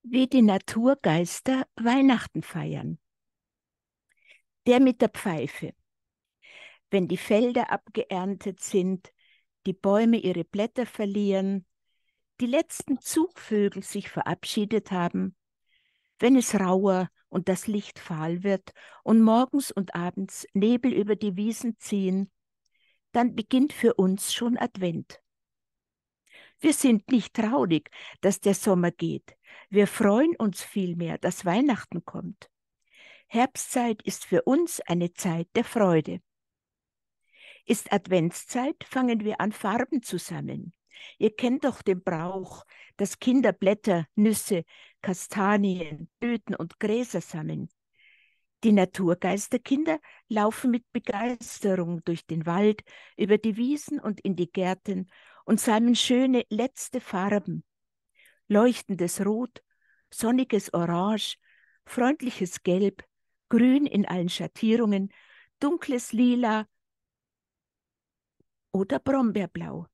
Wie die Naturgeister Weihnachten feiern. Der mit der Pfeife. Wenn die Felder abgeerntet sind, die Bäume ihre Blätter verlieren, die letzten Zugvögel sich verabschiedet haben, wenn es rauer und das Licht fahl wird und morgens und abends Nebel über die Wiesen ziehen, dann beginnt für uns schon Advent. Wir sind nicht traurig, dass der Sommer geht. Wir freuen uns vielmehr, dass Weihnachten kommt. Herbstzeit ist für uns eine Zeit der Freude. Ist Adventszeit, fangen wir an, Farben zu sammeln. Ihr kennt doch den Brauch, dass Kinder Blätter, Nüsse, Kastanien, Blüten und Gräser sammeln. Die Naturgeisterkinder laufen mit Begeisterung durch den Wald, über die Wiesen und in die Gärten und sammeln schöne letzte Farben. Leuchtendes Rot, sonniges Orange, freundliches Gelb, Grün in allen Schattierungen, dunkles Lila oder Brombeerblau.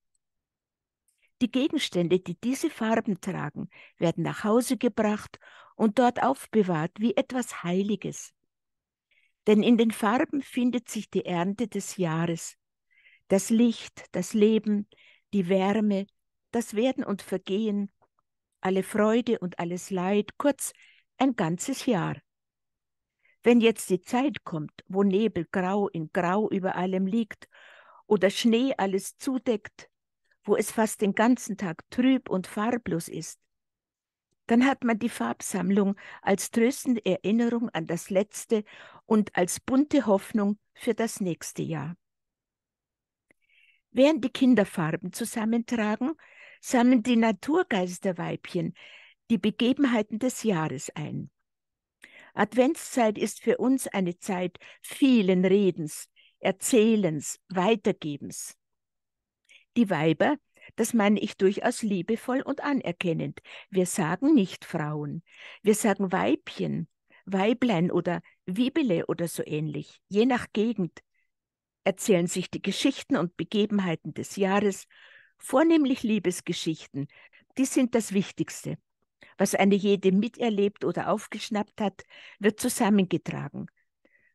Die Gegenstände, die diese Farben tragen, werden nach Hause gebracht und dort aufbewahrt wie etwas Heiliges. Denn in den Farben findet sich die Ernte des Jahres, das Licht, das Leben, die Wärme, das Werden und Vergehen, alle Freude und alles Leid, kurz ein ganzes Jahr. Wenn jetzt die Zeit kommt, wo Nebel grau in grau über allem liegt oder Schnee alles zudeckt, wo es fast den ganzen Tag trüb und farblos ist, dann hat man die Farbsammlung als tröstende Erinnerung an das Letzte und als bunte Hoffnung für das nächste Jahr. Während die Kinder Farben zusammentragen, sammeln die Naturgeisterweibchen die Begebenheiten des Jahres ein. Adventszeit ist für uns eine Zeit vielen Redens, Erzählens, Weitergebens. Die Weiber, das meine ich durchaus liebevoll und anerkennend. Wir sagen nicht Frauen, wir sagen Weibchen, Weiblein oder Wiebele oder so ähnlich, je nach Gegend, erzählen sich die Geschichten und Begebenheiten des Jahres, vornehmlich Liebesgeschichten, die sind das Wichtigste. Was eine jede miterlebt oder aufgeschnappt hat, wird zusammengetragen.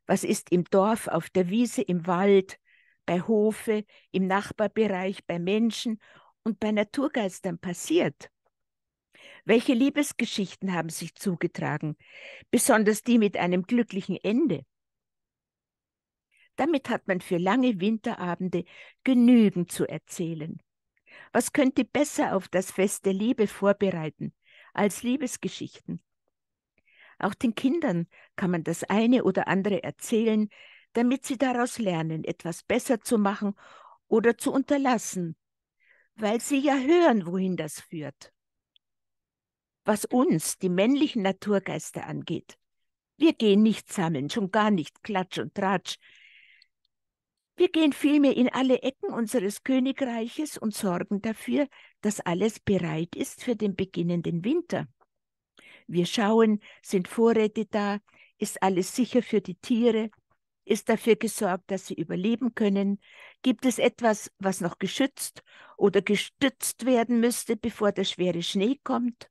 Was ist im Dorf, auf der Wiese, im Wald, bei Hofe, im Nachbarbereich, bei Menschen und bei Naturgeistern passiert? Welche Liebesgeschichten haben sich zugetragen, besonders die mit einem glücklichen Ende? Damit hat man für lange Winterabende genügend zu erzählen. Was könnte besser auf das Fest der Liebe vorbereiten als Liebesgeschichten? Auch den Kindern kann man das eine oder andere erzählen, damit sie daraus lernen, etwas besser zu machen oder zu unterlassen, weil sie ja hören, wohin das führt. Was uns, die männlichen Naturgeister, angeht, wir gehen nicht sammeln, schon gar nicht Klatsch und Tratsch. Wir gehen vielmehr in alle Ecken unseres Königreiches und sorgen dafür, dass alles bereit ist für den beginnenden Winter. Wir schauen, sind Vorräte da, ist alles sicher für die Tiere, ist dafür gesorgt, dass sie überleben können, gibt es etwas, was noch geschützt oder gestützt werden müsste, bevor der schwere Schnee kommt.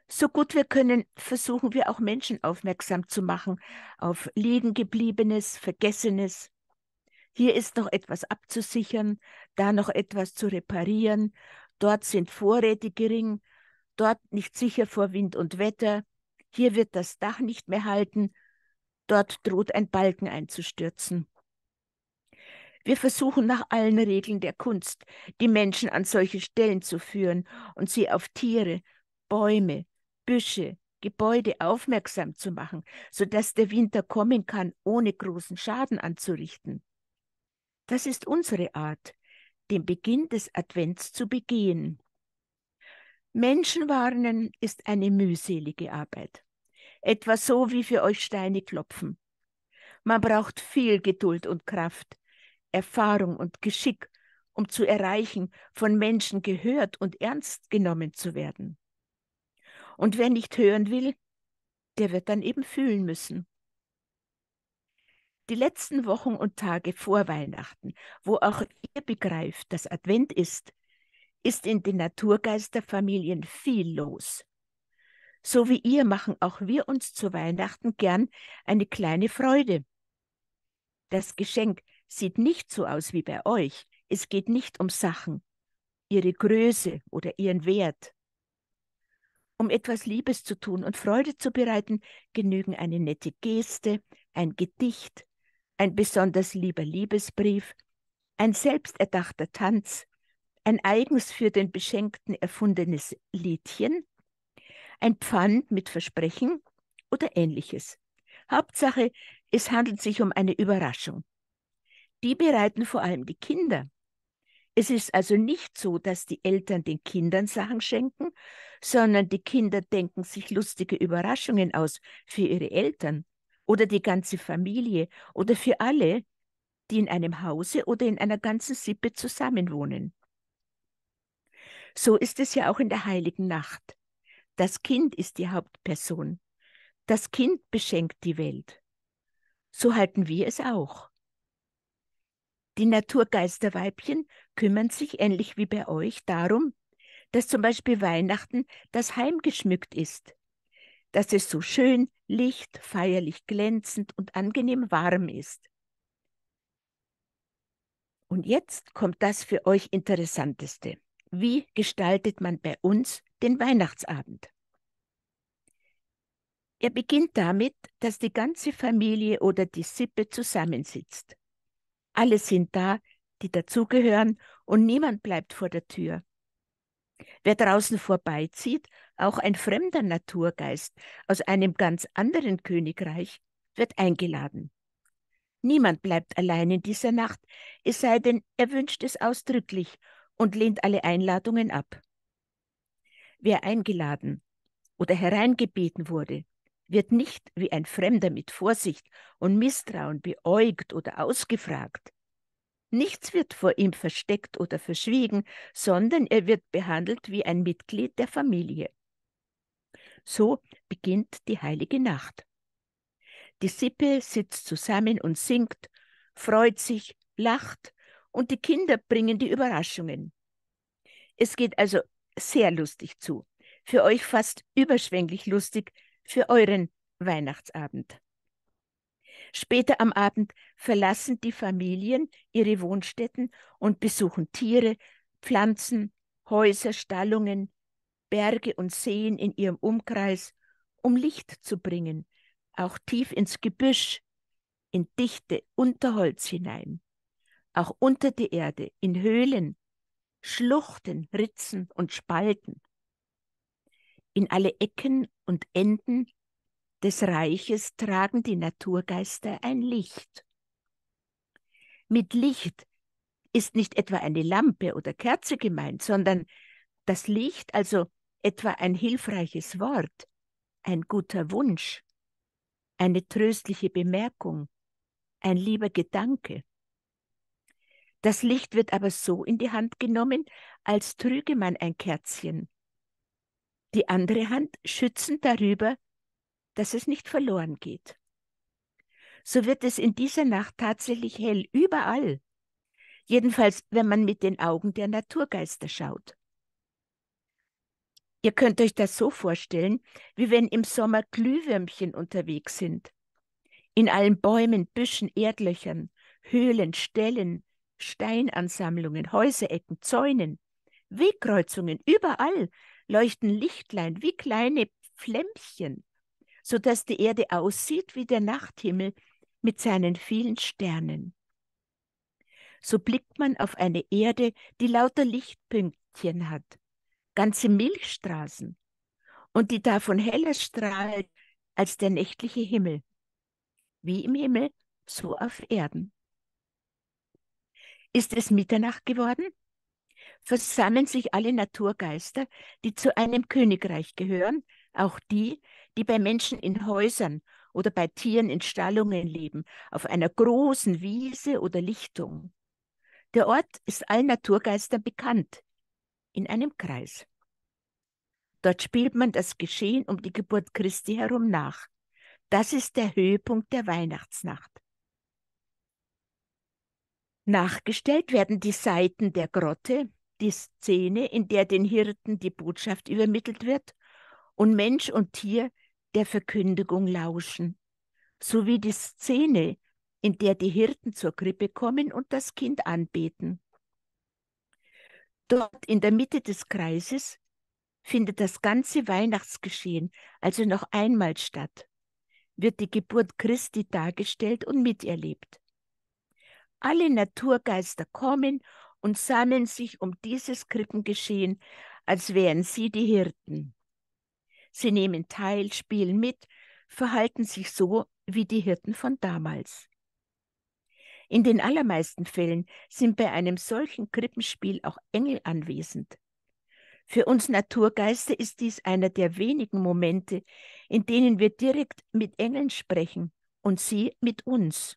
So gut wir können, versuchen wir auch Menschen aufmerksam zu machen auf Liegengebliebenes, Vergessenes. Hier ist noch etwas abzusichern, da noch etwas zu reparieren, dort sind Vorräte gering, dort nicht sicher vor Wind und Wetter, hier wird das Dach nicht mehr halten, dort droht ein Balken einzustürzen. Wir versuchen nach allen Regeln der Kunst, die Menschen an solche Stellen zu führen und sie auf Tiere, Bäume, Büsche, Gebäude aufmerksam zu machen, sodass der Winter kommen kann, ohne großen Schaden anzurichten. Das ist unsere Art, den Beginn des Advents zu begehen. Menschen warnen ist eine mühselige Arbeit. Etwa so wie für euch Steine klopfen. Man braucht viel Geduld und Kraft, Erfahrung und Geschick, um zu erreichen, von Menschen gehört und ernst genommen zu werden. Und wer nicht hören will, der wird dann eben fühlen müssen. Die letzten Wochen und Tage vor Weihnachten, wo auch ihr begreift, dass Advent ist in den Naturgeisterfamilien viel los. So wie ihr machen auch wir uns zu Weihnachten gern eine kleine Freude. Das Geschenk sieht nicht so aus wie bei euch. Es geht nicht um Sachen, ihre Größe oder ihren Wert. Um etwas Liebes zu tun und Freude zu bereiten, genügen eine nette Geste, ein Gedicht, ein besonders lieber Liebesbrief, ein selbsterdachter Tanz, ein eigens für den Beschenkten erfundenes Liedchen, ein Pfand mit Versprechen oder Ähnliches. Hauptsache, es handelt sich um eine Überraschung. Die bereiten vor allem die Kinder. Es ist also nicht so, dass die Eltern den Kindern Sachen schenken, sondern die Kinder denken sich lustige Überraschungen aus für ihre Eltern oder die ganze Familie oder für alle, die in einem Hause oder in einer ganzen Sippe zusammenwohnen. So ist es ja auch in der Heiligen Nacht. Das Kind ist die Hauptperson. Das Kind beschenkt die Welt. So halten wir es auch. Die Naturgeisterweibchen kümmern sich ähnlich wie bei euch darum, dass zum Beispiel Weihnachten das Heim geschmückt ist, dass es so schön, licht, feierlich glänzend und angenehm warm ist. Und jetzt kommt das für euch Interessanteste. Wie gestaltet man bei uns den Weihnachtsabend? Er beginnt damit, dass die ganze Familie oder die Sippe zusammensitzt. Alle sind da, die dazugehören, und niemand bleibt vor der Tür. Wer draußen vorbeizieht, auch ein fremder Naturgeist aus einem ganz anderen Königreich, wird eingeladen. Niemand bleibt allein in dieser Nacht, es sei denn, er wünscht es ausdrücklich und lehnt alle Einladungen ab. Wer eingeladen oder hereingebeten wurde, wird nicht wie ein Fremder mit Vorsicht und Misstrauen beäugt oder ausgefragt. Nichts wird vor ihm versteckt oder verschwiegen, sondern er wird behandelt wie ein Mitglied der Familie. So beginnt die heilige Nacht. Die Sippe sitzt zusammen und singt, freut sich, lacht und die Kinder bringen die Überraschungen. Es geht also sehr lustig zu. Für euch fast überschwänglich lustig für euren Weihnachtsabend. Später am Abend verlassen die Familien ihre Wohnstätten und besuchen Tiere, Pflanzen, Häuser, Stallungen, Berge und Seen in ihrem Umkreis, um Licht zu bringen, auch tief ins Gebüsch, in dichte Unterholz hinein, auch unter die Erde, in Höhlen, Schluchten, Ritzen und Spalten. In alle Ecken und Enden des Reiches tragen die Naturgeister ein Licht. Mit Licht ist nicht etwa eine Lampe oder Kerze gemeint, sondern das Licht, also etwa ein hilfreiches Wort, ein guter Wunsch, eine tröstliche Bemerkung, ein lieber Gedanke. Das Licht wird aber so in die Hand genommen, als trüge man ein Kerzchen. Die andere Hand schützend darüber, dass es nicht verloren geht. So wird es in dieser Nacht tatsächlich hell, überall. Jedenfalls, wenn man mit den Augen der Naturgeister schaut. Ihr könnt euch das so vorstellen, wie wenn im Sommer Glühwürmchen unterwegs sind. In allen Bäumen, Büschen, Erdlöchern, Höhlen, Ställen, Steinansammlungen, Häuserecken, Zäunen, Wegkreuzungen, überall leuchten Lichtlein wie kleine Flämmchen, sodass die Erde aussieht wie der Nachthimmel mit seinen vielen Sternen. So blickt man auf eine Erde, die lauter Lichtpünktchen hat, ganze Milchstraßen, und die davon heller strahlt als der nächtliche Himmel. Wie im Himmel, so auf Erden. Ist es Mitternacht geworden? Versammeln sich alle Naturgeister, die zu einem Königreich gehören, auch die, die bei Menschen in Häusern oder bei Tieren in Stallungen leben, auf einer großen Wiese oder Lichtung. Der Ort ist allen Naturgeistern bekannt, in einem Kreis. Dort spielt man das Geschehen um die Geburt Christi herum nach. Das ist der Höhepunkt der Weihnachtsnacht. Nachgestellt werden die Seiten der Grotte, die Szene, in der den Hirten die Botschaft übermittelt wird, und Mensch und Tier der Verkündigung lauschen, sowie die Szene, in der die Hirten zur Krippe kommen und das Kind anbeten. Dort in der Mitte des Kreises findet das ganze Weihnachtsgeschehen also noch einmal statt, wird die Geburt Christi dargestellt und miterlebt. Alle Naturgeister kommen und sammeln sich um dieses Krippengeschehen, als wären sie die Hirten. Sie nehmen teil, spielen mit, verhalten sich so wie die Hirten von damals. In den allermeisten Fällen sind bei einem solchen Krippenspiel auch Engel anwesend. Für uns Naturgeister ist dies einer der wenigen Momente, in denen wir direkt mit Engeln sprechen und sie mit uns.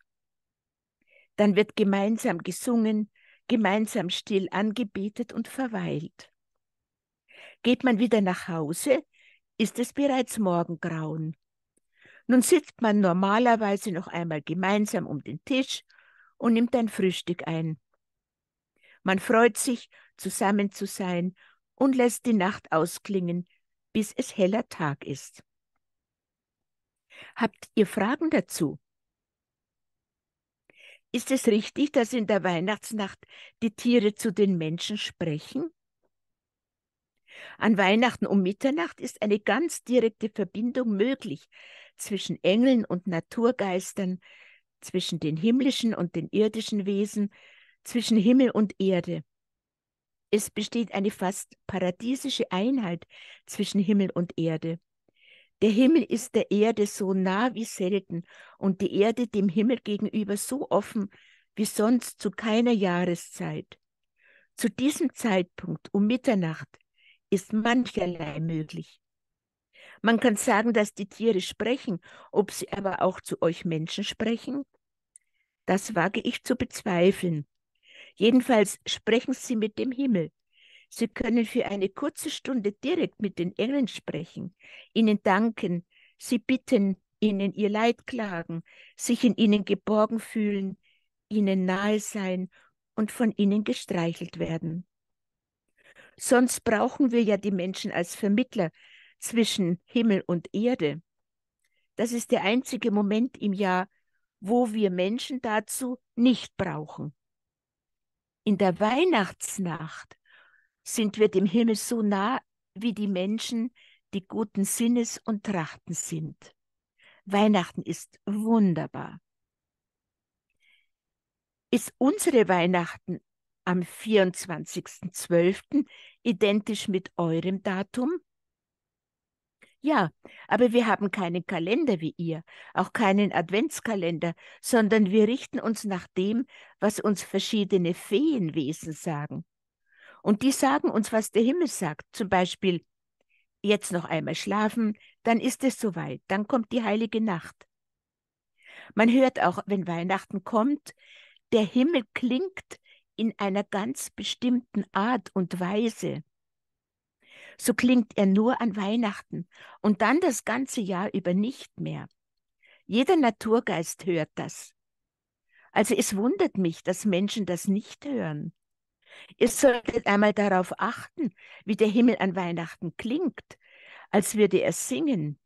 Dann wird gemeinsam gesungen, gemeinsam still angebetet und verweilt. Geht man wieder nach Hause, ist es bereits Morgengrauen. Nun sitzt man normalerweise noch einmal gemeinsam um den Tisch und nimmt ein Frühstück ein. Man freut sich, zusammen zu sein und lässt die Nacht ausklingen, bis es heller Tag ist. Habt ihr Fragen dazu? Ist es richtig, dass in der Weihnachtsnacht die Tiere zu den Menschen sprechen? An Weihnachten um Mitternacht ist eine ganz direkte Verbindung möglich zwischen Engeln und Naturgeistern, zwischen den himmlischen und den irdischen Wesen, zwischen Himmel und Erde. Es besteht eine fast paradiesische Einheit zwischen Himmel und Erde. Der Himmel ist der Erde so nah wie selten und die Erde dem Himmel gegenüber so offen wie sonst zu keiner Jahreszeit. Zu diesem Zeitpunkt um Mitternacht ist mancherlei möglich. Man kann sagen, dass die Tiere sprechen, ob sie aber auch zu euch Menschen sprechen? Das wage ich zu bezweifeln. Jedenfalls sprechen sie mit dem Himmel. Sie können für eine kurze Stunde direkt mit den Engeln sprechen, ihnen danken, sie bitten, ihnen ihr Leid klagen, sich in ihnen geborgen fühlen, ihnen nahe sein und von ihnen gestreichelt werden. Sonst brauchen wir ja die Menschen als Vermittler zwischen Himmel und Erde. Das ist der einzige Moment im Jahr, wo wir Menschen dazu nicht brauchen. In der Weihnachtsnacht sind wir dem Himmel so nah, wie die Menschen, die guten Sinnes und Trachten sind. Weihnachten ist wunderbar. Ist unsere Weihnachten am 24.12. identisch mit eurem Datum? Ja, aber wir haben keinen Kalender wie ihr, auch keinen Adventskalender, sondern wir richten uns nach dem, was uns verschiedene Feenwesen sagen. Und die sagen uns, was der Himmel sagt. Zum Beispiel, jetzt noch einmal schlafen, dann ist es soweit, dann kommt die heilige Nacht. Man hört auch, wenn Weihnachten kommt, der Himmel klingt in einer ganz bestimmten Art und Weise. So klingt er nur an Weihnachten und dann das ganze Jahr über nicht mehr. Jeder Naturgeist hört das. Also es wundert mich, dass Menschen das nicht hören. Ihr solltet einmal darauf achten, wie der Himmel an Weihnachten klingt, als würde er singen.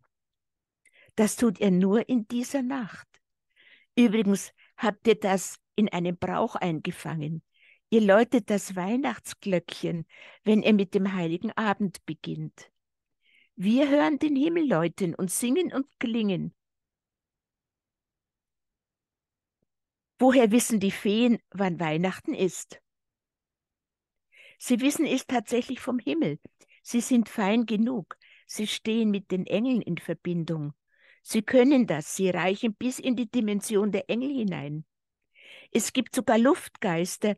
Das tut er nur in dieser Nacht. Übrigens habt ihr das in einem Brauch eingefangen. Ihr läutet das Weihnachtsglöckchen, wenn er mit dem heiligen Abend beginnt. Wir hören den Himmel läuten und singen und klingen. Woher wissen die Feen, wann Weihnachten ist? Sie wissen es tatsächlich vom Himmel. Sie sind fein genug. Sie stehen mit den Engeln in Verbindung. Sie können das. Sie reichen bis in die Dimension der Engel hinein. Es gibt sogar Luftgeister,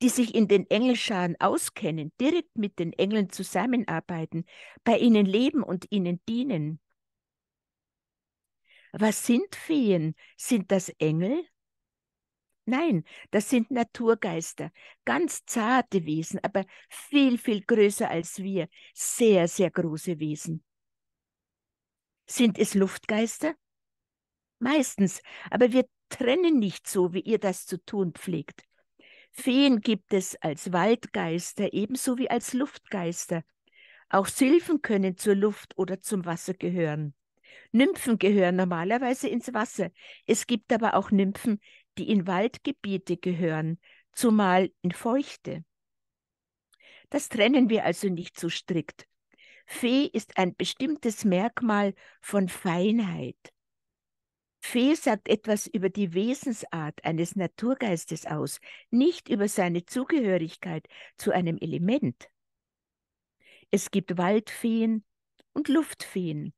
die sich in den Engelscharen auskennen, direkt mit den Engeln zusammenarbeiten, bei ihnen leben und ihnen dienen. Was sind Feen? Sind das Engel? Nein, das sind Naturgeister, ganz zarte Wesen, aber viel, viel größer als wir, sehr, sehr große Wesen. Sind es Luftgeister? Meistens, aber wir trennen nicht so, wie ihr das zu tun pflegt. Feen gibt es als Waldgeister ebenso wie als Luftgeister. Auch Sylphen können zur Luft oder zum Wasser gehören. Nymphen gehören normalerweise ins Wasser. Es gibt aber auch Nymphen, die in Waldgebiete gehören, zumal in feuchte. Das trennen wir also nicht so strikt. Fee ist ein bestimmtes Merkmal von Feinheit. Fee sagt etwas über die Wesensart eines Naturgeistes aus, nicht über seine Zugehörigkeit zu einem Element. Es gibt Waldfeen und Luftfeen.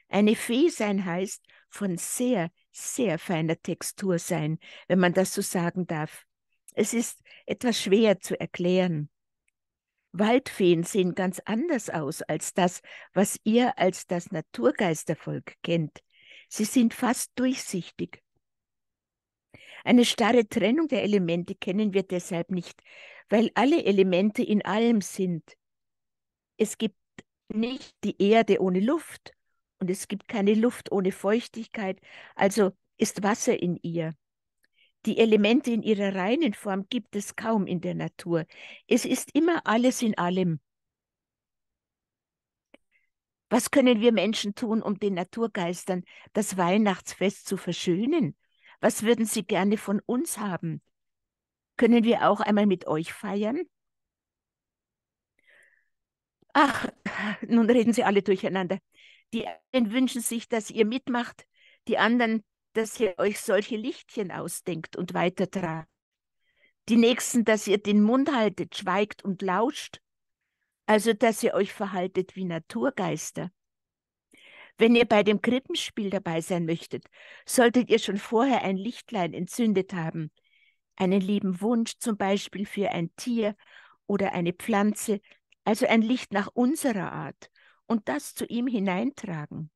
Eine Fee sein heißt von sehr, sehr feiner Textur sein, wenn man das so sagen darf. Es ist etwas schwer zu erklären. Waldfeen sehen ganz anders aus als das, was ihr als das Naturgeistervolk kennt. Sie sind fast durchsichtig. Eine starre Trennung der Elemente kennen wir deshalb nicht, weil alle Elemente in allem sind. Es gibt nicht die Erde ohne Luft und es gibt keine Luft ohne Feuchtigkeit, also ist Wasser in ihr. Die Elemente in ihrer reinen Form gibt es kaum in der Natur. Es ist immer alles in allem. Was können wir Menschen tun, um den Naturgeistern das Weihnachtsfest zu verschönen? Was würden sie gerne von uns haben? Können wir auch einmal mit euch feiern? Ach, nun reden sie alle durcheinander. Die einen wünschen sich, dass ihr mitmacht, die anderen, dass ihr euch solche Lichtchen ausdenkt und weitertragt. Die nächsten, dass ihr den Mund haltet, schweigt und lauscht, also dass ihr euch verhaltet wie Naturgeister. Wenn ihr bei dem Krippenspiel dabei sein möchtet, solltet ihr schon vorher ein Lichtlein entzündet haben. Einen lieben Wunsch zum Beispiel für ein Tier oder eine Pflanze, also ein Licht nach unserer Art, und das zu ihm hineintragen.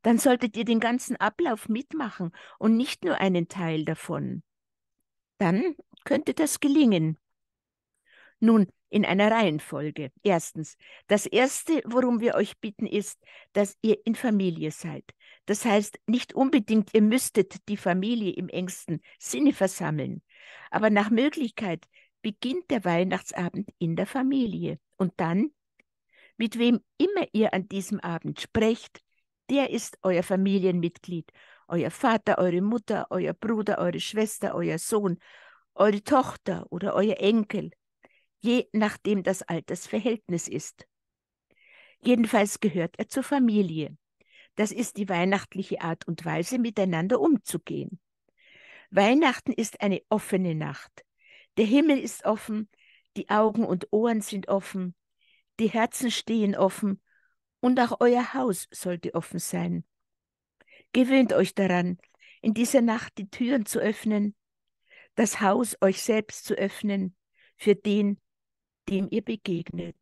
Dann solltet ihr den ganzen Ablauf mitmachen und nicht nur einen Teil davon. Dann könnte das gelingen. Nun, in einer Reihenfolge. Erstens, das Erste, worum wir euch bitten, ist, dass ihr in Familie seid. Das heißt, nicht unbedingt, ihr müsstet die Familie im engsten Sinne versammeln, aber nach Möglichkeit beginnt der Weihnachtsabend in der Familie. Und dann, mit wem immer ihr an diesem Abend sprecht, der ist euer Familienmitglied, euer Vater, eure Mutter, euer Bruder, eure Schwester, euer Sohn, eure Tochter oder euer Enkel, je nachdem das Altersverhältnis ist. Jedenfalls gehört er zur Familie. Das ist die weihnachtliche Art und Weise, miteinander umzugehen. Weihnachten ist eine offene Nacht. Der Himmel ist offen, die Augen und Ohren sind offen, die Herzen stehen offen und auch euer Haus sollte offen sein. Gewöhnt euch daran, in dieser Nacht die Türen zu öffnen, das Haus euch selbst zu öffnen für den, dem ihr begegnet.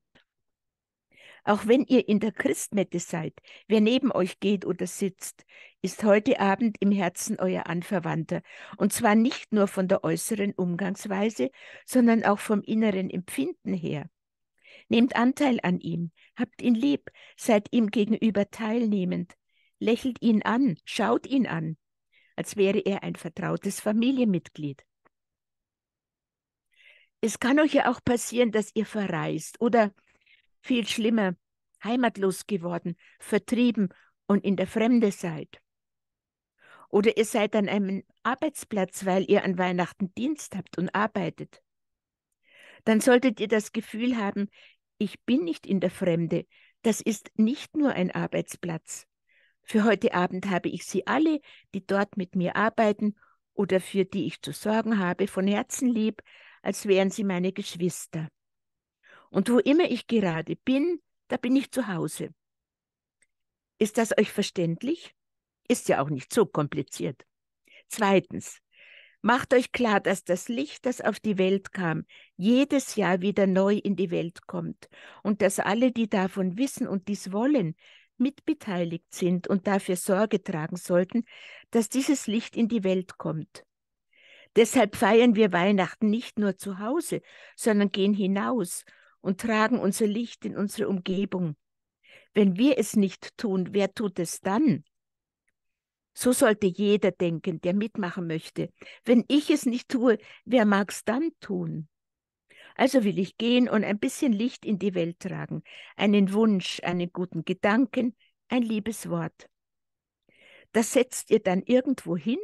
Auch wenn ihr in der Christmette seid, wer neben euch geht oder sitzt, ist heute Abend im Herzen euer Anverwandter. Und zwar nicht nur von der äußeren Umgangsweise, sondern auch vom inneren Empfinden her. Nehmt Anteil an ihm, habt ihn lieb, seid ihm gegenüber teilnehmend, lächelt ihn an, schaut ihn an, als wäre er ein vertrautes Familienmitglied. Es kann euch ja auch passieren, dass ihr verreist oder viel schlimmer, heimatlos geworden, vertrieben und in der Fremde seid. Oder ihr seid an einem Arbeitsplatz, weil ihr an Weihnachten Dienst habt und arbeitet. Dann solltet ihr das Gefühl haben, ich bin nicht in der Fremde. Das ist nicht nur ein Arbeitsplatz. Für heute Abend habe ich Sie alle, die dort mit mir arbeiten oder für die ich zu sorgen habe, von Herzen lieb, als wären sie meine Geschwister. Und wo immer ich gerade bin, da bin ich zu Hause. Ist das euch verständlich? Ist ja auch nicht so kompliziert. Zweitens, macht euch klar, dass das Licht, das auf die Welt kam, jedes Jahr wieder neu in die Welt kommt und dass alle, die davon wissen und dies wollen, mitbeteiligt sind und dafür Sorge tragen sollten, dass dieses Licht in die Welt kommt. Deshalb feiern wir Weihnachten nicht nur zu Hause, sondern gehen hinaus und tragen unser Licht in unsere Umgebung. Wenn wir es nicht tun, wer tut es dann? So sollte jeder denken, der mitmachen möchte. Wenn ich es nicht tue, wer mag es dann tun? Also will ich gehen und ein bisschen Licht in die Welt tragen, einen Wunsch, einen guten Gedanken, ein liebes Wort. Das setzt ihr dann irgendwo hin,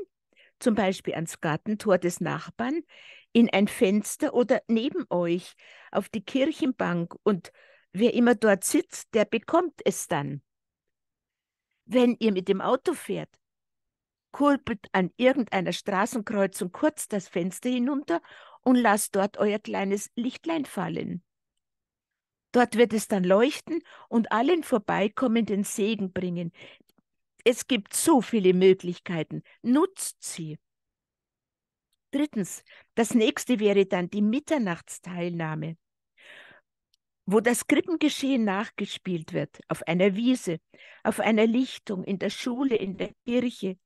zum Beispiel ans Gartentor des Nachbarn, in ein Fenster oder neben euch auf die Kirchenbank, und wer immer dort sitzt, der bekommt es dann. Wenn ihr mit dem Auto fährt, kurbelt an irgendeiner Straßenkreuzung kurz das Fenster hinunter und lasst dort euer kleines Lichtlein fallen. Dort wird es dann leuchten und allen Vorbeikommenden Segen bringen. Es gibt so viele Möglichkeiten. Nutzt sie. Drittens, das nächste wäre dann die Mitternachtsteilnahme, wo das Krippengeschehen nachgespielt wird, auf einer Wiese, auf einer Lichtung, in der Schule, in der Kirche.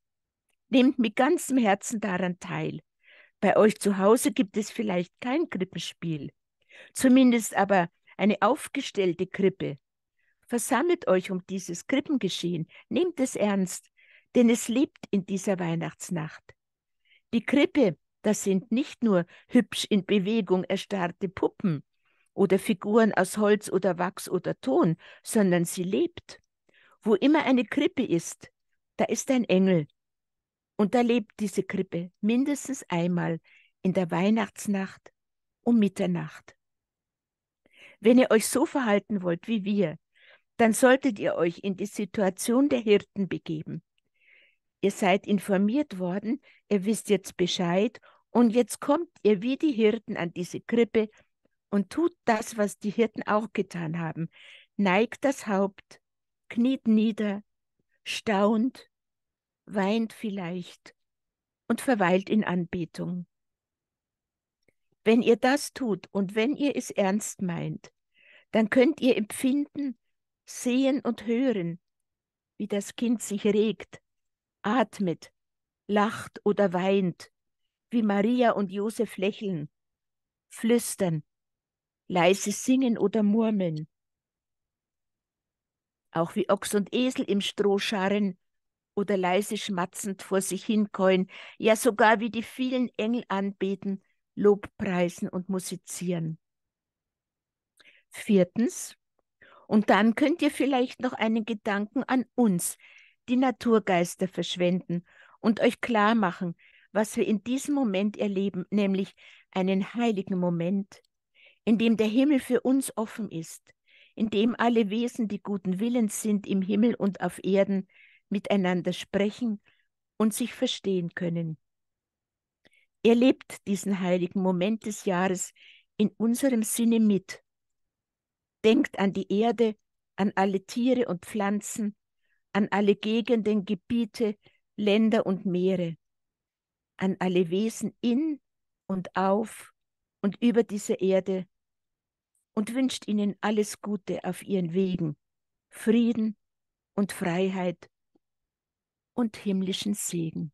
Nehmt mit ganzem Herzen daran teil. Bei euch zu Hause gibt es vielleicht kein Krippenspiel, zumindest aber eine aufgestellte Krippe. Versammelt euch um dieses Krippengeschehen, nehmt es ernst, denn es lebt in dieser Weihnachtsnacht. Die Krippe, das sind nicht nur hübsch in Bewegung erstarrte Puppen oder Figuren aus Holz oder Wachs oder Ton, sondern sie lebt. Wo immer eine Krippe ist, da ist ein Engel. Und da lebt diese Krippe mindestens einmal in der Weihnachtsnacht um Mitternacht. Wenn ihr euch so verhalten wollt wie wir, dann solltet ihr euch in die Situation der Hirten begeben. Ihr seid informiert worden, ihr wisst jetzt Bescheid und jetzt kommt ihr wie die Hirten an diese Krippe und tut das, was die Hirten auch getan haben. Neigt das Haupt, kniet nieder, staunt, weint vielleicht und verweilt in Anbetung. Wenn ihr das tut und wenn ihr es ernst meint, dann könnt ihr empfinden, sehen und hören, wie das Kind sich regt, atmet, lacht oder weint, wie Maria und Josef lächeln, flüstern, leise singen oder murmeln, auch wie Ochs und Esel im Stroh scharren oder leise schmatzend vor sich hinkäuen, ja sogar wie die vielen Engel anbeten, Lobpreisen und musizieren. Viertens, und dann könnt ihr vielleicht noch einen Gedanken an uns, die Naturgeister, verschwenden und euch klar machen, was wir in diesem Moment erleben, nämlich einen heiligen Moment, in dem der Himmel für uns offen ist, in dem alle Wesen, die guten Willens sind, im Himmel und auf Erden miteinander sprechen und sich verstehen können. Erlebt diesen heiligen Moment des Jahres in unserem Sinne mit. Denkt an die Erde, an alle Tiere und Pflanzen, an alle Gegenden, Gebiete, Länder und Meere, an alle Wesen in und auf und über diese Erde und wünscht ihnen alles Gute auf ihren Wegen, Frieden und Freiheit und himmlischen Segen.